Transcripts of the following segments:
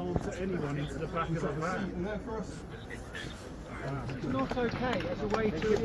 on to anyone into the back of the van. Not okay, as a way to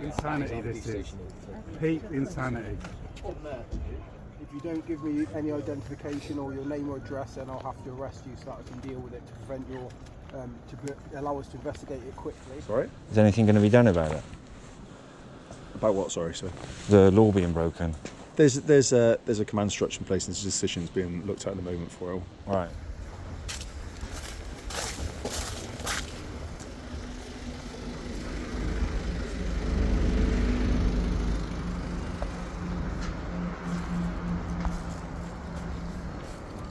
Insanity this is. Peak insanity. If you don't give me any identification or your name or address, then I'll have to arrest you so that I can deal with it to prevent your, allow us to investigate it quickly. Sorry? Is anything going to be done about it? About what, sorry, sir? The law being broken. There's a command structure in place and this decision's being looked at the moment for it all. Right.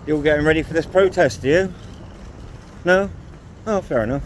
You're getting ready for this protest, are you? No? Oh, fair enough.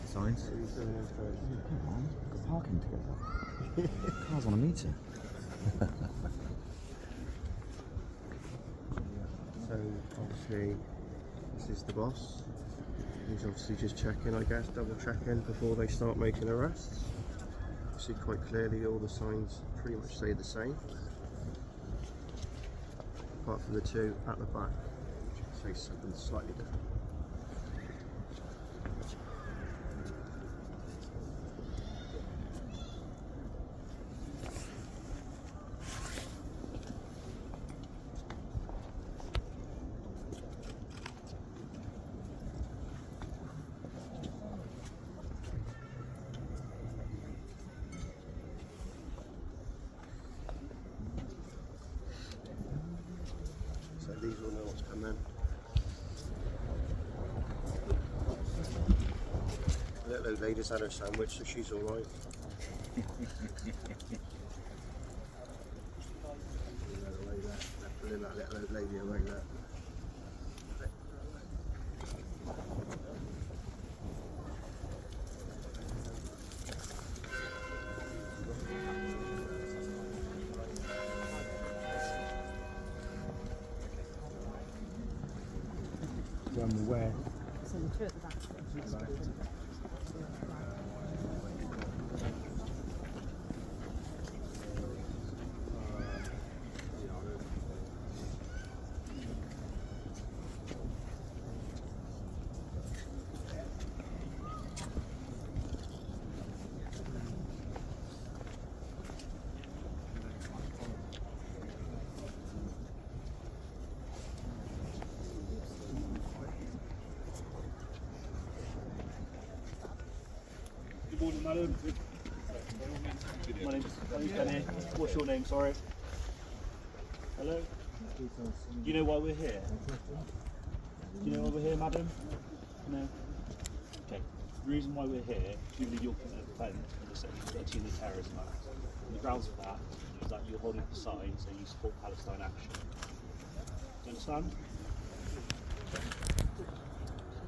Signs. Parking together. Cars on a meter. So obviously this is the boss. He's obviously just checking, I guess, double checking before they start making arrests. You see quite clearly all the signs pretty much say the same, apart from the two at the back which say something slightly different. and then little old lady's had her sandwich, so she's all right. That little old lady right there. I'm aware. Good morning, madam. My name's Benny. What's your name, sorry? Hello? Do you know why we're here? Do you know why we're here, madam? No? Okay. The reason why we're here is we believe you're committing an offence under Section 13 of the Terrorism Act. And the grounds for that is that you're holding up a sign saying you support Palestine action. Do you understand?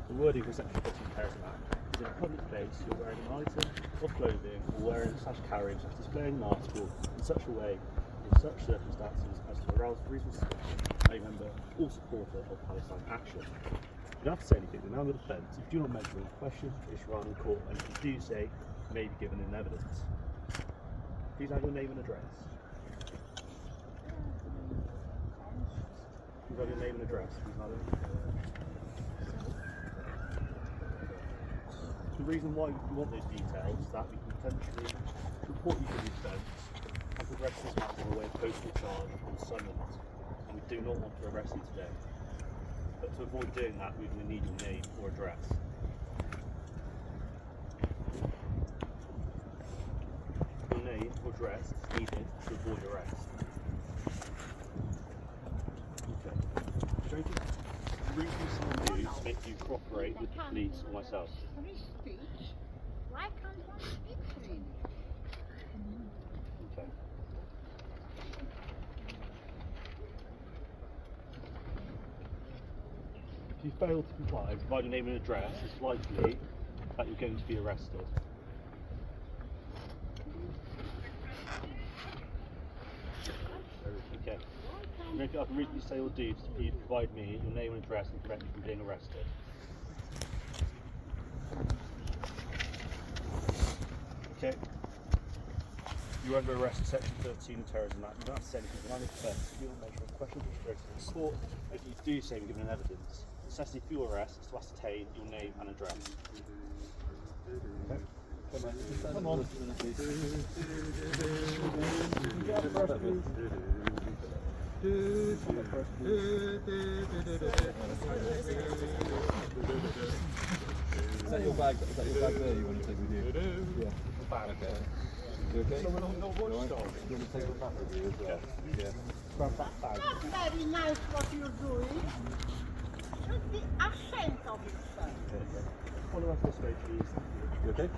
The wording for Section 13 of the Terrorism Act is in a public place you're wearing an item of clothing or wearing / carrying / displaying an article in such a way in such circumstances as to arouse reasonable suspicion a member or supporter of Palestine action. You don't have to say anything, the noun of defence, if you do not mention the question, issue on in court, and if you do say, may be given in evidence. Please have your name and address. Please have your name and address, please, madam. The reason why we want those details is that we can potentially report you for the offence and progress this matter in a way of postal charge and summons, and we do not want to arrest you today. But to avoid doing that, we're going to need your name or address. Your name or address is needed to avoid arrest. Okay. Should I just read you some news to make you cooperate with the police or myself? Free speech? Why can't one speak freely? Okay. If you fail to comply and provide your name and address, it's likely that you're going to be arrested. Okay. And if I can reasonably say or do for you to provide me your name and address and prevent you from being arrested. Okay. You're under arrest in Section 13 of the Terrorism Act. You don't have to say anything. None of the offence. If you don't make sure questions will go to the court. If you do say you're given evidence, the necessity for your arrest is to ascertain your name and address. Okay. Come on. Is that your bag? Is that your bag there you want to take with you? Yeah. Okay. You okay? So we're not watchdogs. You want to take that with you as well? Yeah. Grab that bag. Not very nice what you're doing. Should be ashamed of yourself. Follow us this way, please. You okay?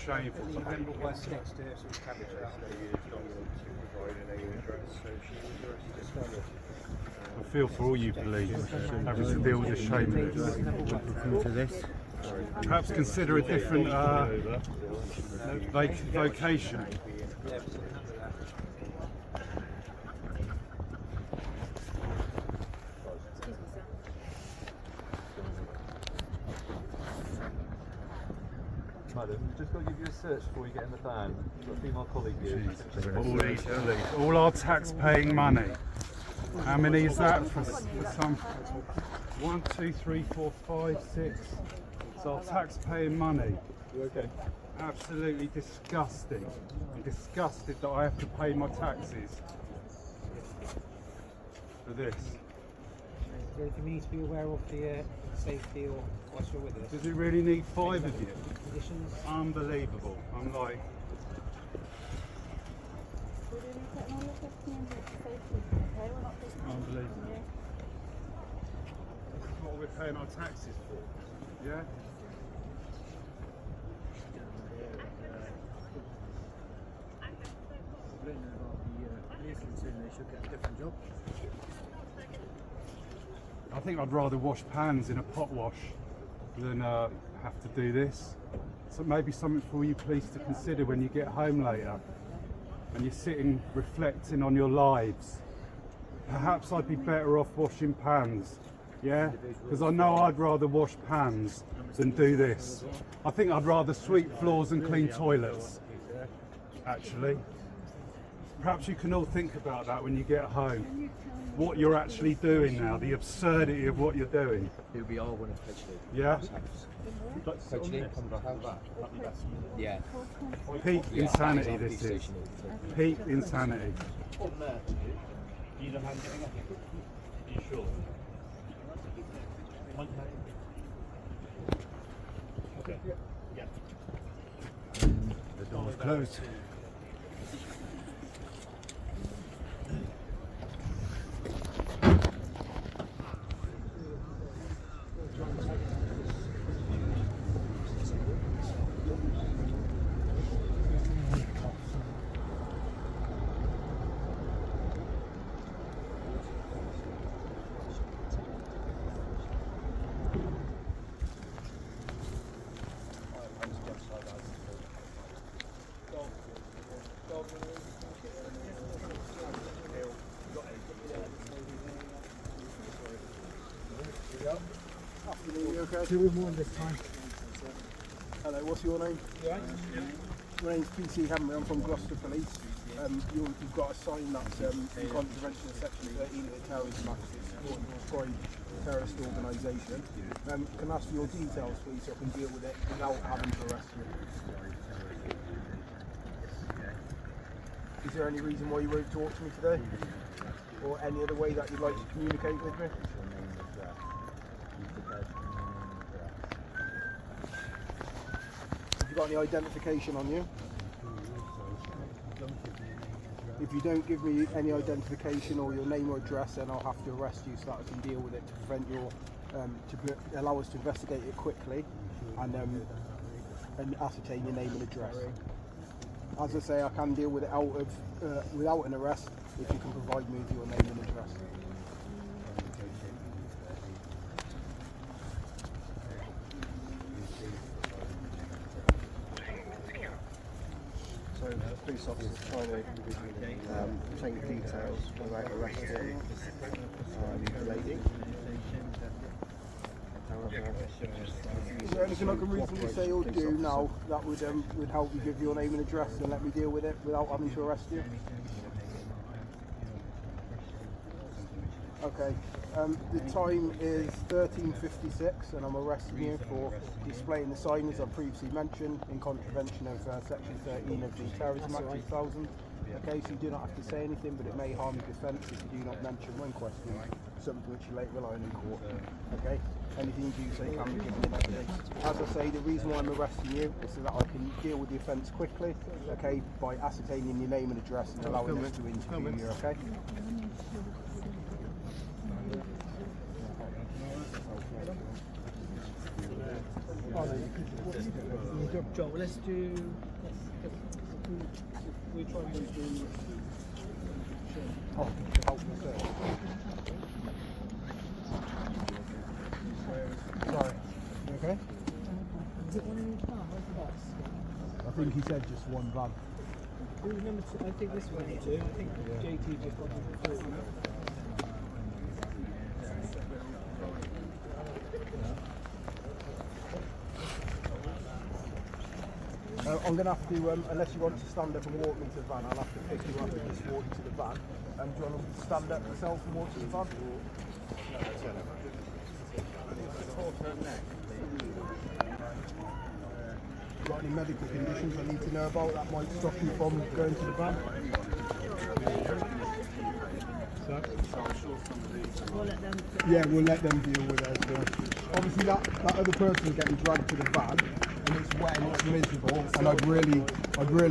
Shameful to handle. I feel for all you police having to deal with the shame of it. Perhaps consider a different vocation. Madam, just got to give you a search before you get in the van. You've got a female colleague here. All these police, all our tax-paying money. How many is that for some? 1, 2, 3, 4, 5, 6. It's our tax-paying money. You okay? Absolutely disgusting. I'm disgusted that I have to pay my taxes for this. Is there anything we need to be aware of the safety or whilst you're with us? Does it really need 5 of you? Conditions? Unbelievable. I'm like, unbelievable. This is what we're paying our taxes for. Yeah? I think I'd rather wash pans in a pot wash than have to do this. So maybe something for you police to consider when you get home later and you're sitting reflecting on your lives. Perhaps I'd be better off washing pans, yeah? Because I know I'd rather wash pans than do this. I think I'd rather sweep floors and clean toilets, actually. Perhaps you can all think about that when you get home. What you're actually doing now, the absurdity of what you're doing. It'll be all one eventually. Yeah? Yeah. Peak insanity this is. Peak insanity. You don't have anything? Are you sure? Okay. Yeah. The door's closed. Hello, what's your name? My name's PC Henry, I'm from Gloucester Police. You've got a sign that's in contravention of section 13 of the Terrorism Act, it's supporting a destroyed terrorist organisation. Can I ask for your details please so I can deal with it without having to arrest you? Is there any reason why you won't talk to me today? Or any other way that you'd like to communicate with me? Have you got any identification on you? If you don't give me any identification or your name or address, then I'll have to arrest you so that I can deal with it to prevent your, allow us to investigate it quickly and ascertain your name and address. As I say, I can deal with it without an arrest if you can provide me with your name and address. So the police officer's trying to take details without arresting the lady. Is there anything I can reasonably say or do now that would help you give your name and address and let me deal with it without having to arrest you? Okay. The time is 13:56 and I'm arresting you for displaying the sign as I previously mentioned in contravention of section 13 of the Terrorism Act 2000. Okay, so you do not have to say anything, but it may harm your defence if you do not mention when questioned something which you later rely on in court. Okay, anything you do say can be given in evidence. As I say, the reason why I'm arresting you is so that I can deal with the offence quickly, okay, by ascertaining your name and address and allowing us to interview you, okay? John, let's do. We try and use the. Sorry. You okay? I think he said just one van. Remember, I think this one you do. I think JT just wanted to before. I'm going to have to, unless you want to stand up and walk me to the van, I'll have to pick you up and just walk you to the van. Do you want to stand up yourself and walk to the van? Got any medical conditions I need to know about that might stop you from going to the van? Yeah, we'll let them deal with it. So. Obviously, that other person is getting dragged to the van, and it's wet and it's miserable. And I'd really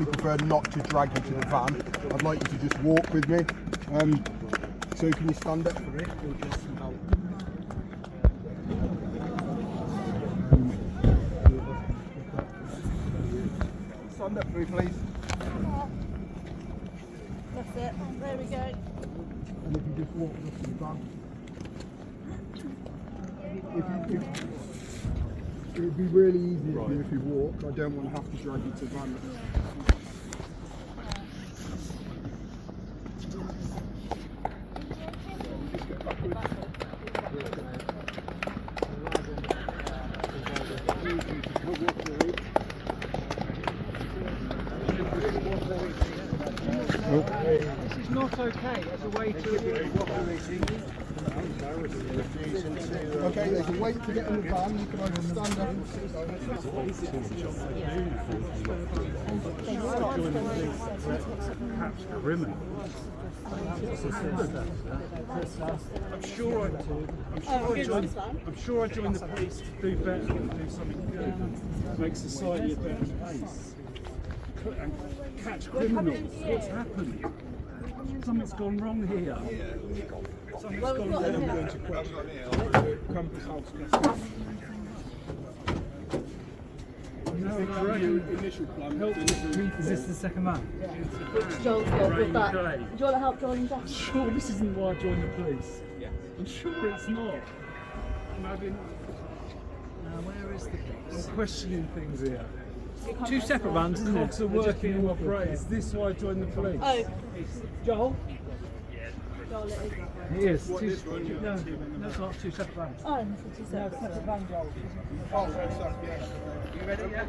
prefer not to drag you to the van. I'd like you to just walk with me. So can you stand up for me? Or just help? Stand up for me, please. That's it. There we go. And if you just walk up to the van. It would be really easy for you if you walk. I don't want to have to drag you to the van. This is not okay as a way to... Okay, there's a weight to get in the van. You can either stand up and sit down. Perhaps criminal. I'm sure I joined the police to do better and do something good and make society a better place. And catch criminals. What's happened? Something's gone wrong here. Something's gone wrong. I'm going to Compass House. Initial plan. Is this the second man? Joel's got with that. Do you want to help Joel and Jess? I'm sure this isn't why I joined the police. Yeah. I'm sure it's not. I'm having. Where is the I'm questioning things here. two separate vans, isn't it? Cogs are working in operate. Is this why I joined the police? Oh, Joel? Joel, it is. He is. No, it's not two separate vans. Oh, it's two separate van, Joel. You ready yet?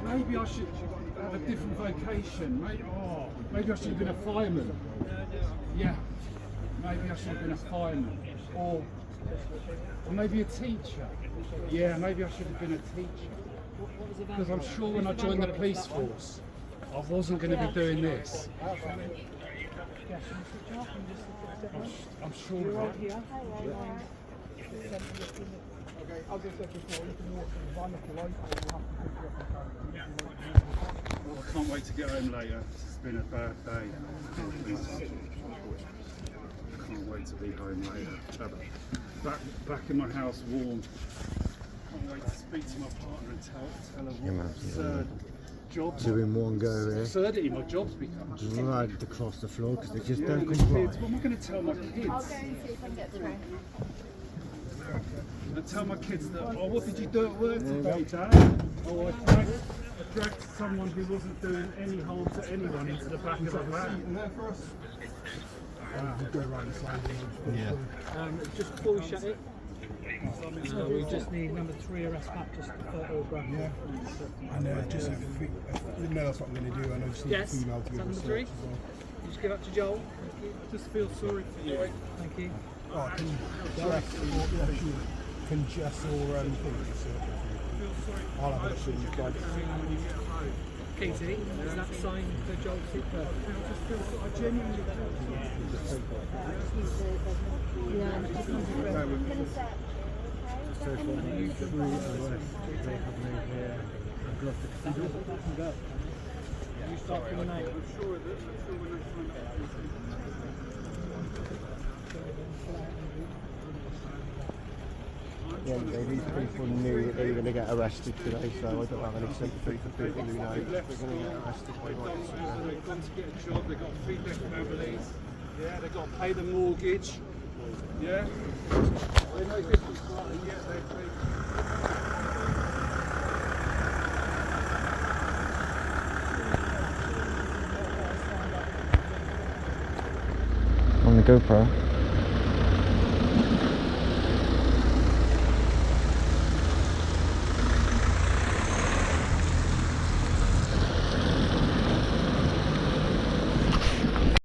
Maybe I should have a different vocation. Maybe I should have been a fireman. Yeah. Maybe I should have been a fireman. Or maybe a teacher. Yeah, maybe I should have been a teacher. Because I'm sure when I joined the police force, I wasn't going to be doing this. I'm sure of that. Okay, as I said before, you can walk to the van if you like, or we'll have to pick you up and Well, I can't wait to get home later. It's been a bad day. Can't wait to be home later. Back in my house, warm. Can't wait to speak to my partner and tell her what absurd jobs. Doing one go here. Absurdity my job's become. Dragged across the floor because they just don't Kids, comply. what am I going to tell my kids? I'll go and see if I can get through. And tell my kids that, oh, what did you do at work today, Dad? Oh, I dragged someone who wasn't doing any harm to anyone into the back of a van. go around the side. Just before we shut it, we just need number 3 arrest map, just photograph. Yeah. And just no, that's what I'm going to do. And I just need Yes. a female to Is be that able to number 3? search as well. You just give that to Joel. I just feel sorry for you. Thank you. Oh, can Jess or I'll have it soon. Katie, is that signed for Joel to take birth? I genuinely Gloucester Cathedral. You start from the name. Yeah, these people knew that they were going to get arrested today, so I don't have any sympathy for people who know they're going to get arrested. They've gone to get a job, they've got to feed their families, yeah, they've got to pay the mortgage, yeah. They know different, yeah, they On the GoPro.